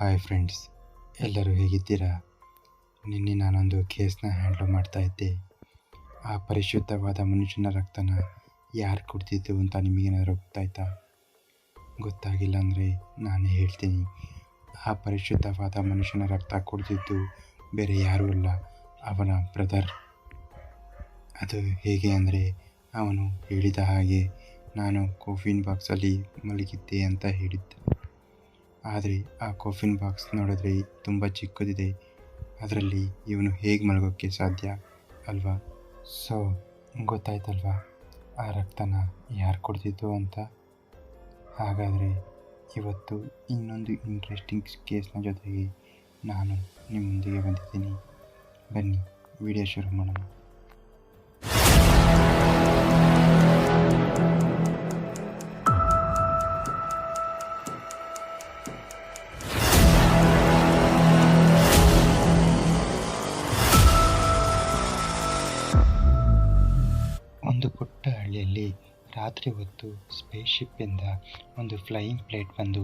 Hi friends, ಎಲ್ಲರೂ ಹೇಗಿದ್ದೀರಾ? ನಿನ್ನೆ ನಾನೊಂದು ಕೇಸ್ನ ಹ್ಯಾಂಡ್ಲ್ ಮಾಡ್ತಾ ಇದ್ದೆ. ಆ ಪರಿಶುದ್ಧವಾದ ಮನುಷ್ಯನ ರಕ್ತನ ಯಾರು ಕುಡ್ದಿದ್ದು ಅಂತ ನಿಮಗೇನಾದರೂ ಗೊತ್ತಾಯ್ತಾ? ಗೊತ್ತಾಗಿಲ್ಲ ಅಂದರೆ ನಾನೇ ಹೇಳ್ತೀನಿ. ಆ ಪರಿಶುದ್ಧವಾದ ಮನುಷ್ಯನ ರಕ್ತ ಕುಡ್ದಿದ್ದು ಬೇರೆ ಯಾರೂ ಅಲ್ಲ, ಅವನ ಬ್ರದರ್. ಅದು ಹೇಗೆ ಅಂದರೆ, ಅವನು ಹೇಳಿದ ಹಾಗೆ ನಾನು ಕೋಫಿನ್ ಬಾಕ್ಸಲ್ಲಿ ಮಲಗಿದ್ದೆ ಅಂತ ಹೇಳಿದ್ದ. ಆದರೆ ಆ ಕೋಫಿನ್ ಬಾಕ್ಸ್ ನೋಡಿದ್ರೆ ತುಂಬ ಚಿಕ್ಕದಿದೆ. ಅದರಲ್ಲಿ ಇವನು ಹೇಗೆ ಮಲಗೋಕ್ಕೆ ಸಾಧ್ಯ ಅಲ್ವಾ? ಸೊ ಗೊತ್ತಾಯ್ತಲ್ವಾ ಆ ರಕ್ತನ ಯಾರು ಕುಡ್ದಿದ್ದು ಅಂತ. ಹಾಗಾದರೆ ಇವತ್ತು ಇನ್ನೊಂದು ಇಂಟ್ರೆಸ್ಟಿಂಗ್ ಕೇಸ್ನ ಜೊತೆಗೆ ನಾನು ನಿಮ್ಮ ಮುಂದಿಗೆ ಬಂದಿದ್ದೀನಿ. ಬನ್ನಿ ವಿಡಿಯೋ ಶುರು ಮಾಡೋಣ. ಒಂದು ಪುಟ್ಟ ಹಳ್ಳಿಯಲ್ಲಿ ರಾತ್ರಿ ಹೊತ್ತು ಸ್ಪೇಸ್ಶಿಪ್ಪಿಂದ ಒಂದು ಫ್ಲೈಯಿಂಗ್ ಪ್ಲೇಟ್ ಬಂದು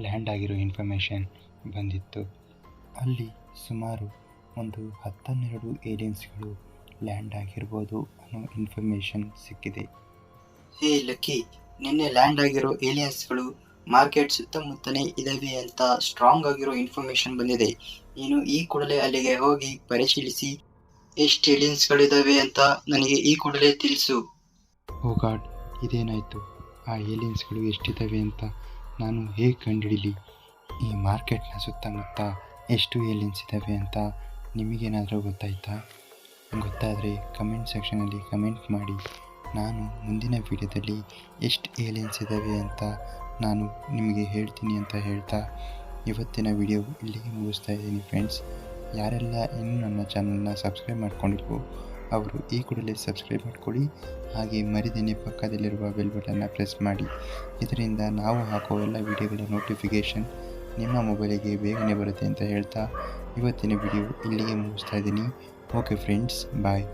ಲ್ಯಾಂಡ್ ಆಗಿರೋ ಇನ್ಫಾರ್ಮೇಷನ್ ಬಂದಿತ್ತು. ಅಲ್ಲಿ ಸುಮಾರು ಒಂದು 12 ಏಲಿಯನ್ಸ್ಗಳು ಲ್ಯಾಂಡ್ ಆಗಿರ್ಬೋದು ಅನ್ನೋ ಇನ್ಫಾರ್ಮೇಷನ್ ಸಿಕ್ಕಿದೆ. ಹೇ ಲಕ್ಕಿ, ನಿನ್ನೆ ಲ್ಯಾಂಡ್ ಆಗಿರೋ ಏಲಿಯನ್ಸ್ಗಳು ಮಾರ್ಕೆಟ್ ಸುತ್ತಮುತ್ತನೇ ಇದಾವೆ ಅಂತ ಸ್ಟ್ರಾಂಗ್ ಆಗಿರೋ ಇನ್ಫಾರ್ಮೇಷನ್ ಬಂದಿದೆ. ನೀನು ಈ ಕೂಡಲೇ ಅಲ್ಲಿಗೆ ಹೋಗಿ ಪರಿಶೀಲಿಸಿ ಎಷ್ಟು ಏಲಿಯನ್ಸ್ಗಳಿದಾವೆ ಅಂತ ನನಗೆ ಈ ಕೂಡಲೇ ತಿಳಿಸು. ಓ ಗಾಡ್, ಇದೇನಾಯಿತು? ಆ ಏಲಿಯನ್ಸ್ಗಳು ಎಷ್ಟಿದ್ದಾವೆ ಅಂತ ನಾನು ಹೇಗೆ ಕಂಡುಹಿಡೀಲಿ? ಈ ಮಾರ್ಕೆಟ್ನ ಸುತ್ತಮುತ್ತ ಎಷ್ಟು ಏಲಿಯನ್ಸ್ ಇದ್ದಾವೆ ಅಂತ ನಿಮಗೇನಾದರೂ ಗೊತ್ತಾಯ್ತಾ? ಗೊತ್ತಾದರೆ ಕಮೆಂಟ್ ಸೆಕ್ಷನಲ್ಲಿ ಕಮೆಂಟ್ ಮಾಡಿ. ನಾನು ಮುಂದಿನ ವಿಡಿಯೋದಲ್ಲಿ ಎಷ್ಟು ಏಲಿಯನ್ಸ್ ಇದ್ದಾವೆ ಅಂತ ನಾನು ನಿಮಗೆ ಹೇಳ್ತೀನಿ ಅಂತ ಹೇಳ್ತಾ ಇವತ್ತಿನ ವಿಡಿಯೋ ಇಲ್ಲಿಗೆ ಮುಗಿಸ್ತಾ ಇದ್ದೀನಿ ಫ್ರೆಂಡ್ಸ್. ಯಾರೆಲ್ಲ ಇನ್ನೂ ನನ್ನ ಚಾನಲ್ನ ಸಬ್ಸ್ಕ್ರೈಬ್ ಮಾಡ್ಕೊಂಡಿಲ್ವೋ ಅವರು ಈ ಕೂಡಲೇ ಸಬ್ಸ್ಕ್ರೈಬ್ ಮಾಡ್ಕೊಳ್ಳಿ. ಹಾಗೆ ಮರಿದೇನೆ ಪಕ್ಕದಲ್ಲಿರುವ ಬೆಲ್ ಬಟನ್ನ ಪ್ರೆಸ್ ಮಾಡಿ. ಇದರಿಂದ ನಾವು ಹಾಕೋ ಎಲ್ಲ ವಿಡಿಯೋಗಳ ನೋಟಿಫಿಕೇಷನ್ ನಿಮ್ಮ ಮೊಬೈಲಿಗೆ ಬೇಗನೆ ಬರುತ್ತೆ ಅಂತ ಹೇಳ್ತಾ ಇವತ್ತಿನ ವಿಡಿಯೋ ಇಲ್ಲಿಗೆ ಮುಗಿಸ್ತಾ ಇದ್ದೀನಿ. ಓಕೆ ಫ್ರೆಂಡ್ಸ್, ಬಾಯ್.